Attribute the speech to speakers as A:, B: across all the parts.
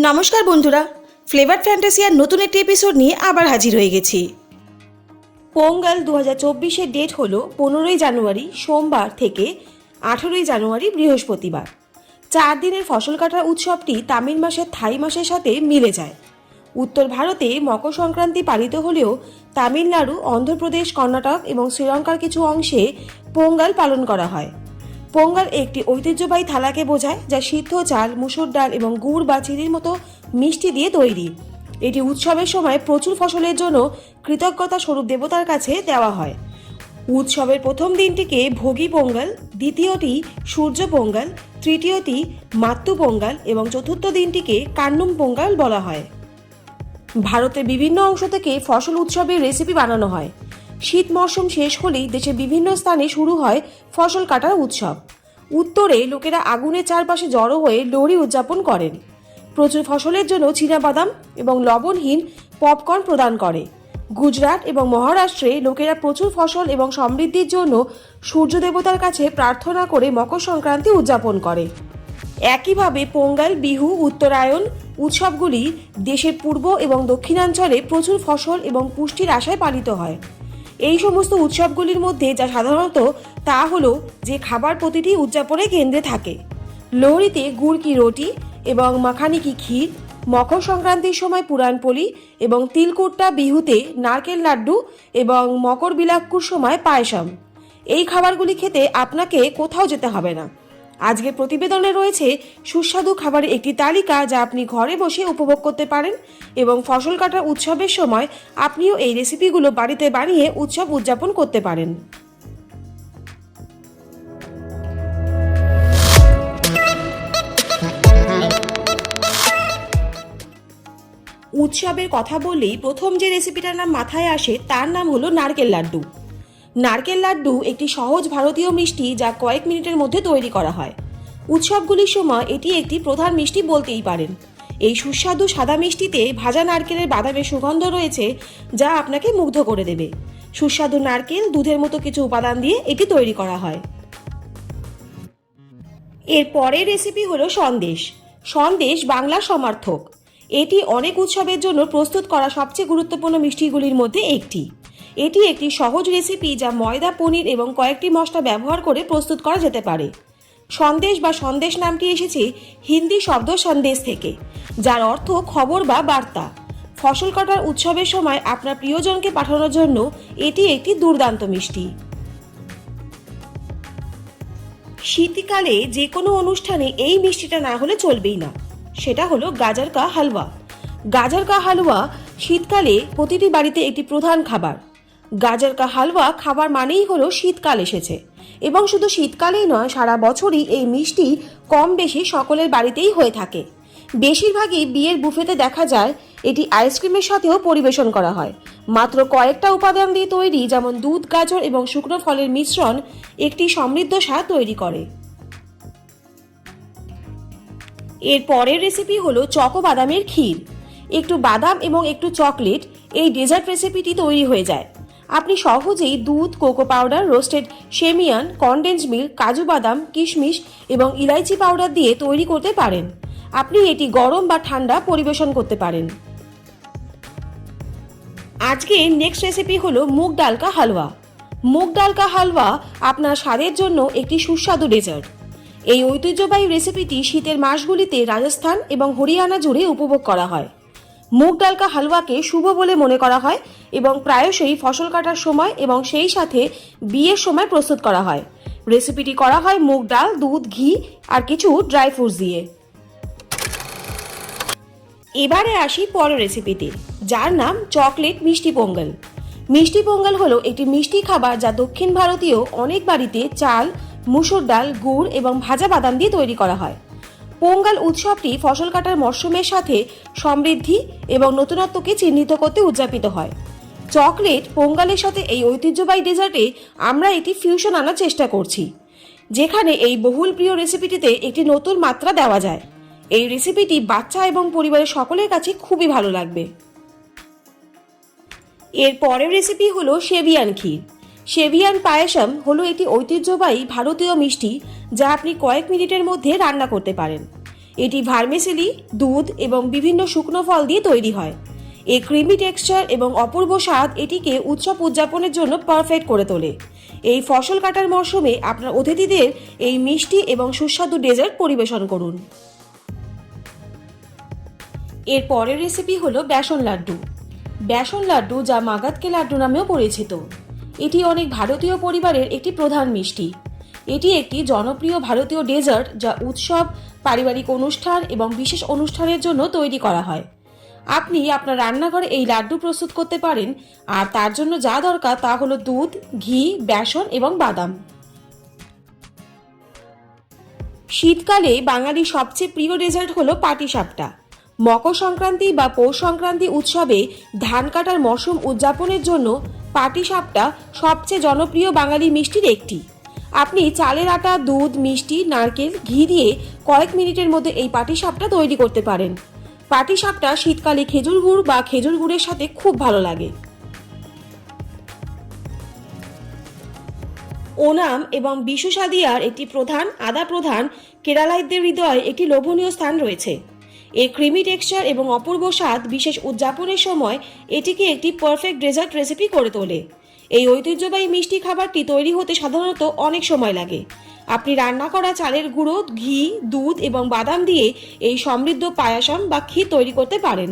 A: নমস্কার বন্ধুরা, ফ্লেভার ফ্যান্টাসিয়ার নতুন একটি এপিসোড নিয়ে আবার হাজির হয়ে গেছি। পোঙ্গল 2024-এর ডেট হলো 15ই জানুয়ারি সোমবার থেকে 18ই জানুয়ারি বৃহস্পতিবার। 4 দিনের ফসল কাটার উৎসবটি তামিল মাসের থাই মাসের সাথে মিলে যায়। উত্তর ভারতে মকর সংক্রান্তি পালিত হলেও তামিলনাড়ু, অন্ধ্রপ্রদেশ, কর্ণাটক এবং শ্রীলঙ্কার কিছু অংশে পোঙ্গল পালন করা হয়। পোঙ্গল একটি ঐতিহ্যবাহী থালাকে বোঝায়, যা সিদ্ধ চাল, মুসুর ডাল এবং গুড় বা চিনির মতো মিষ্টি দিয়ে তৈরি। এটি উৎসবের সময় প্রচুর ফসলের জন্য কৃতজ্ঞতা স্বরূপ দেবতার কাছে দেওয়া হয়। উৎসবের প্রথম দিনটিকে ভোগী পোঙ্গল, দ্বিতীয়টি সূর্য পোঙ্গল, তৃতীয়টি মাত্তু পোঙ্গল এবং চতুর্থ দিনটিকে কান্নুম পোঙ্গল বলা হয়। ভারতের বিভিন্ন অংশ থেকে ফসল উৎসবের রেসিপি বানানো হয়। শীত মরশুম শেষ হলেই দেশের বিভিন্ন স্থানে শুরু হয় ফসল কাটার উৎসব। উত্তরে লোকেরা আগুনের চারপাশে জড়ো হয়ে লোহড়ী উদযাপন করেন। প্রচুর ফসলের জন্য চীনাবাদাম এবং লবণহীন পপকর্ন প্রদান করে। গুজরাট এবং মহারাষ্ট্রে লোকেরা প্রচুর ফসল এবং সমৃদ্ধির জন্য সূর্য দেবতার কাছে প্রার্থনা করে মকর সংক্রান্তি উদযাপন করে। একইভাবে পোঙ্গল, বিহু, উত্তরায়ণ উৎসবগুলি দেশের পূর্ব এবং দক্ষিণাঞ্চলে প্রচুর ফসল এবং পুষ্টির আশায় পালিত হয়। এই সমস্ত উৎসবগুলির মধ্যে যা সাধারণত তা হলো যে খাবার প্রতিটি উদযাপনের কেন্দ্রে থাকে। লোহড়ীতে গুড় কি রুটি এবং মাখানি কি ক্ষীর, মকর সংক্রান্তির সময় পুরানপোলি এবং তিলকুট্টা, বিহুতে নারকেল লাড্ডু এবং মকর বিলাক্কুর সময় পায়েসম। এই খাবারগুলি খেতে আপনাকে কোথাও যেতে হবে না। আজকের প্রতিবেদনে রয়েছে সুস্বাদু খাবারের একটি তালিকা, যা আপনি ঘরে বসে উপভোগ করতে পারেন এবং ফসল কাটার উৎসবের সময় আপনিও এই রেসিপিগুলো বাড়িতে বানিয়ে উৎসব উদযাপন করতে পারেন। উৎসবের কথা বললেই প্রথম যে রেসিপিটার নাম মাথায় আসে তার নাম হলো নারকেল লাড্ডু। নারকেল লাড্ডু একটি সহজ ভারতীয় মিষ্টি, যা কয়েক মিনিটের মধ্যে তৈরি করা হয়। উৎসবগুলির সময় এটি একটি প্রধান মিষ্টি বলতেই পারেন। এই সুস্বাদু সাদা মিষ্টিতে ভাজা নারকেলের বাদামের সুগন্ধ রয়েছে, যা আপনাকে মুগ্ধ করে দেবে। সুস্বাদু নারকেল, দুধের মতো কিছু উপাদান দিয়ে এটি তৈরি করা হয়। এর পরের রেসিপি হলো সন্দেশ। সন্দেশ বাংলার সমার্থক। এটি অনেক উৎসবের জন্য প্রস্তুত করা সবচেয়ে গুরুত্বপূর্ণ মিষ্টিগুলির মধ্যে একটি। এটি একটি সহজ রেসিপি, যা ময়দা, পনির এবং কয়েকটি মশলা ব্যবহার করে প্রস্তুত করা যেতে পারে। সন্দেশ বা সন্দেশ নামটি এসেছে হিন্দি শব্দ সন্দেশ থেকে, যার অর্থ খবর বা বার্তা। ফসল কাটার উৎসবের সময় আপনার প্রিয়জনকে পাঠানোর জন্য এটি একটি দুর্দান্ত মিষ্টি। শীতকালে যে কোনো অনুষ্ঠানে এই মিষ্টিটা না হলে চলবেই না। সেটা হলো গাজর কা হালুয়া। গাজর কা হালুয়া শীতকালে প্রতিটি বাড়িতে একটি প্রধান খাবার। গাজর কা হালুয়া খাবার মানেই হলো শীতকাল এসেছে, এবং শুধু শীতকালেই নয়, সারা বছরই এই মিষ্টি কম বেশি সকলের বাড়িতেই হয়ে থাকে। বেশিরভাগই বিয়ের বুফেতে দেখা যায় এটি আইসক্রিমের সাথেও পরিবেশন করা হয়। মাত্র কয়েকটা উপাদান দিয়ে তৈরি, যেমন দুধ, গাজর এবং শুকনো ফলের মিশ্রণ একটি সমৃদ্ধ স্বাদ তৈরি করে। এর পরের রেসিপি হলো চকো বাদামের ক্ষীর। একটু বাদাম এবং একটু চকলেট, এই ডেজার্ট রেসিপিটি তৈরি হয়ে যায়। আপনি সহজেই দুধ, কোকো পাউডার, রোস্টেড সেমিয়ান, কনডেন্স মিল্ক, কাজু বাদাম, কিশমিশ এবং ইলাইচি পাউডার দিয়ে তৈরি করতে পারেন। আপনি এটি গরম বা ঠান্ডা পরিবেশন করতে পারেন। আজকে নেক্সট রেসিপি হলো মুগ ডাল কা হালুয়া। মুগ ডাল কা হালুয়া আপনার স্বাদের জন্য একটি সুস্বাদু ডেজার্ট। এই ঐতিহ্যবাহী রেসিপিটি শীতের মাসগুলিতে রাজস্থান এবং হরিয়ানা জুড়ে উপভোগ করা হয়। মুগ ডাল কা হালুয়াকে শুভ বলে মনে করা হয় এবং প্রায়শই ফসল কাটার সময় এবং সেই সাথে বিয়ের সময় প্রস্তুত করা হয়। রেসিপিটি করা হয় মুগ ডাল, দুধ, ঘি আর কিছু ড্রাই ফ্রুটস দিয়ে। এবারে আসি পরের রেসিপিতে, যার নাম চকলেট মিষ্টি পোঙ্গল। মিষ্টি পোঙ্গল হলো একটি মিষ্টি খাবার, যা দক্ষিণ ভারতীয় অনেক বাড়িতে চাল, মুসুর ডাল, গুড় এবং ভাজা বাদাম দিয়ে তৈরি করা হয়। পোঙ্গল উৎসবটি ফসল কাটার মরশুমের সাথে সমৃদ্ধি এবং নতুনত্বকে চিহ্নিত করতে উদযাপিত হয়। চকলেট পোঙ্গলের সাথে এই ঐতিহ্যবাহী ডেজার্টে আমরা একটি ফিউশন আনার চেষ্টা করছি, যেখানে এই বহুল প্রিয় রেসিপিটিতে একটি নতুন মাত্রা দেওয়া যায়। এই রেসিপিটি বাচ্চা এবং পরিবারের সকলের কাছে খুবই ভালো লাগবে। এর পরের রেসিপি হলো সেভিয়ান ক্ষীর। সেভিয়ান পায়েসম হলো একটি ঐতিহ্যবাহী ভারতীয় মিষ্টি, যা আপনি কয়েক মিনিটের মধ্যে রান্না করতে পারেন। এটি ভার্মিসেলি, দুধ এবং বিভিন্ন শুকনো ফল দিয়ে তৈরি হয়। এই ক্রিমি টেক্সচার এবং অপূর্ব স্বাদ এটিকে উৎসব উদযাপনের জন্য পারফেক্ট করে তোলে। এই ফসল কাটার মরশুমে আপনার অতিথিদের এই মিষ্টি এবং সুস্বাদু ডেজার্ট পরিবেশন করুন। এর পরের রেসিপি হলো বেসন লাড্ডু। বেসন লাড্ডু, যা মাগাতকে লাড্ডু নামেও পরিচিত, এটি অনেক ভারতীয় পরিবারের একটি প্রধান মিষ্টি। এটি একটি জনপ্রিয় ভারতীয় ডেজার্ট যা উৎসব, পারিবারিক অনুষ্ঠান এবং বিশেষ অনুষ্ঠানের জন্য তৈরি করা হয়। আপনি আপনার রান্নাঘরে এই লাড্ডু প্রস্তুত করতে পারেন, আর তার জন্য যা দরকার তা হলো দুধ, ঘি, বেসন এবং বাদাম। শীতকালে বাঙালির সবচেয়ে প্রিয় ডেজার্ট হলো পাটিসাপটা। মকর সংক্রান্তি বা পৌষ সংক্রান্তি উৎসবে ধান কাটার মরশুম উদযাপনের জন্য পাটিসাপটা সবচেয়ে জনপ্রিয় বাঙালি মিষ্টির একটি। আপনি চালের আটা, দুধ, মিষ্টি, নারকেল, ঘি দিয়ে কয়েক মিনিটের মধ্যে এই পাটিসাপটা তৈরি করতে পারেন। পাটিসাপটা শীতকালে খেজুর গুড় বা খেজুর গুড়ের সাথে খুব ভালো লাগে। ওনাম এবং বিশু সাদিয়ার একটি আদা প্রধান কেরালাইটদের হৃদয়ে একটি লোভনীয় স্থান রয়েছে। এর ক্রিমি টেক্সচার এবং অপূর্ব স্বাদ বিশেষ উদযাপনের সময় এটিকে একটি পারফেক্ট ডেজার্ট রেসিপি করে তোলে। এই ঐতিহ্যবাহী মিষ্টি খাবারটি তৈরি হতে সাধারণত অনেক সময় লাগে। আপনি রান্না করা চালের গুঁড়ো, ঘি, দুধ এবং বাদাম দিয়ে এই সমৃদ্ধ পায়াসম বা ক্ষীর তৈরি করতে পারেন।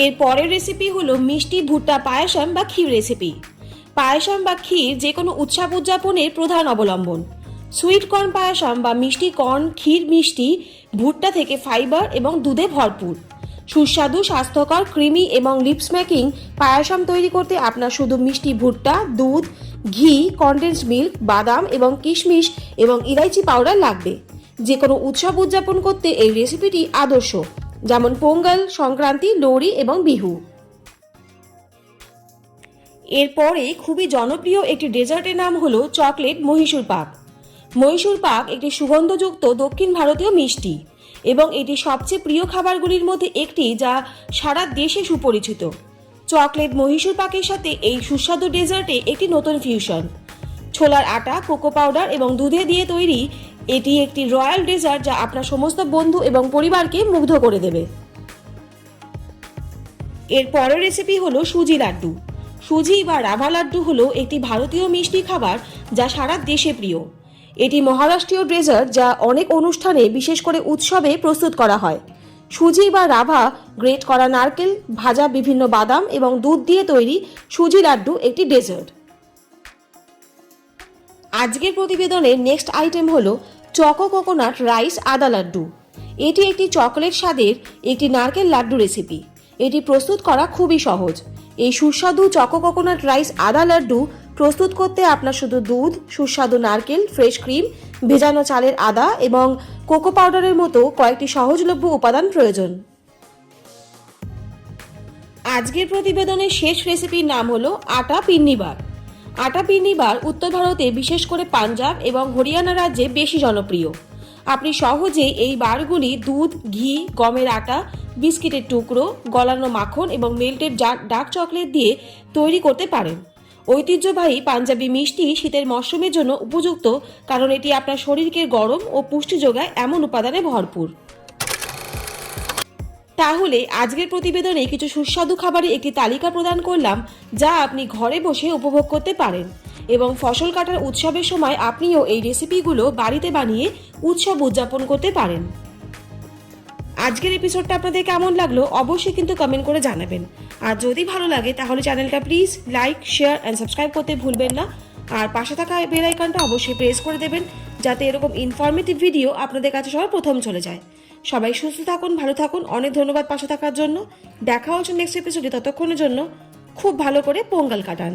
A: এর পরের রেসিপি হলো মিষ্টি ভুট্টা পায়াসম বা ক্ষীর রেসিপি। পায়াসম বা ক্ষীর যে কোনো উৎসব উদযাপনের প্রধান অবলম্বন। সুইট কর্ন পায়াসম বা মিষ্টি কর্ন ক্ষীর মিষ্টি ভুট্টা থেকে ফাইবার এবং দুধে ভরপুর। সুস্বাদু, স্বাস্থ্যকর, ক্রিমি এবং লিপ স্ম্যাকিং পায়াসম তৈরি করতে আপনার শুধু মিষ্টি ভুট্টা, দুধ, ঘি, কনডেন্সড মিল্ক, বাদাম এবং কিশমিশ এবং ইলাইচি পাউডার লাগবে। যে কোনো উৎসব উদযাপন করতে এই রেসিপিটি আদর্শ, যেমন পোঙ্গল, সংক্রান্তি, লোহড়ি এবং বিহু। এরপরে খুবই জনপ্রিয় একটি ডেজার্টের নাম হলো চকলেট মহীশূর পাক। মহীশূর পাক একটি সুগন্ধযুক্ত দক্ষিণ ভারতীয় মিষ্টি এবং এটি সবচেয়ে প্রিয় খাবারগুলির মধ্যে একটি, যা সারা দেশে সুপরিচিত। চকলেট মহীশূর পাকের সাথে এই সুস্বাদু ডেজার্টে একটি নতুন ফিউশন। ছোলার আটা, কোকো পাউডার এবং দুধে দিয়ে তৈরি এটি একটি রয়্যাল ডেজার্ট যা আপনার সমস্ত বন্ধু এবং পরিবারকে মুগ্ধ করে দেবে। এর পরের রেসিপি হলো সুজি লাড্ডু। সুজি বা রাভা লাড্ডু হলো একটি ভারতীয় মিষ্টি খাবার যা সারা দেশে প্রিয়। এটি মহারাষ্ট্রীয় ডেজার্ট যা অনেক অনুষ্ঠানে, বিশেষ করে উৎসবে প্রস্তুত করা হয়। সুজি বা রাভা, গ্রেট করা নারকেল, ভাজা বিভিন্ন বাদাম এবং দুধ দিয়ে তৈরি সুজি লাড্ডু একটি ডেজার্ট। আজকের প্রতিবেদনের নেক্সট আইটেম হলো চকো কোকোনাট রাইস আদা লাড্ডু। এটি একটি চকোলেট স্বাদের একটি নারকেল লাড্ডু রেসিপি। এটি প্রস্তুত করা খুবই সহজ। এই সুস্বাদু চকো কোকোনাট রাইস আদা লাড্ডু প্রস্তুত করতে আপনার শুধু দুধ, সুস্বাদু নারকেল, ফ্রেশ ক্রিম, ভেজানো চালের আদা এবং কোকো পাউডারের মতো কয়েকটি সহজলভ্য উপাদান প্রয়োজন। আজকের প্রতিবেদনের শেষ রেসিপির নাম হলো আটা পিন্নি বার। আটা পিন্নি বার উত্তর ভারতে, বিশেষ করে পাঞ্জাব এবং হরিয়ানা রাজ্যে বেশি জনপ্রিয়। আপনি সহজে এই বারগুলি দুধ, ঘি, গমের আটা, বিস্কিটের টুকরো, গলানো মাখন এবং মেল্টেড ডার্ক চকলেট দিয়ে তৈরি করতে পারেন। ঐতিহ্যবাহী পাঞ্জাবি মিষ্টি শীতের মরশুমের জন্য উপযুক্ত, কারণ এটি আপনার শরীরকে গরম ও পুষ্টি যোগায় এমন উপাদানে ভরপুর। তাহলে আজকের প্রতিবেদনে কিছু সুস্বাদু খাবারের একটি তালিকা প্রদান করলাম, যা আপনি ঘরে বসে উপভোগ করতে পারেন এবং ফসল কাটার উৎসবের সময় আপনিও এই রেসিপিগুলো বাড়িতে বানিয়ে উৎসব উদযাপন করতে পারেন। আজকের এপিসোডটা আপনাদের কেমন লাগলো অবশ্যই কিন্তু কমেন্ট করে জানাবেন। আর যদি ভালো লাগে তাহলে চ্যানেলটা please like, share and subscribe করতে ভুলবেন না। আর পাশে থাকা বেল আইকনটা অবশ্যই প্রেস করে দেবেন, যাতে এরকম ইনফরমেটিভ ভিডিও আপনাদের কাছে সবার প্রথম চলে যায়। সবাই সুস্থ থাকুন, ভালো থাকুন। অনেক ধন্যবাদ পাশে থাকার জন্য। দেখা হচ্ছে নেক্সট এপিসোডে। ততক্ষণের জন্য খুব ভালো করে পোঙ্গল কাটান।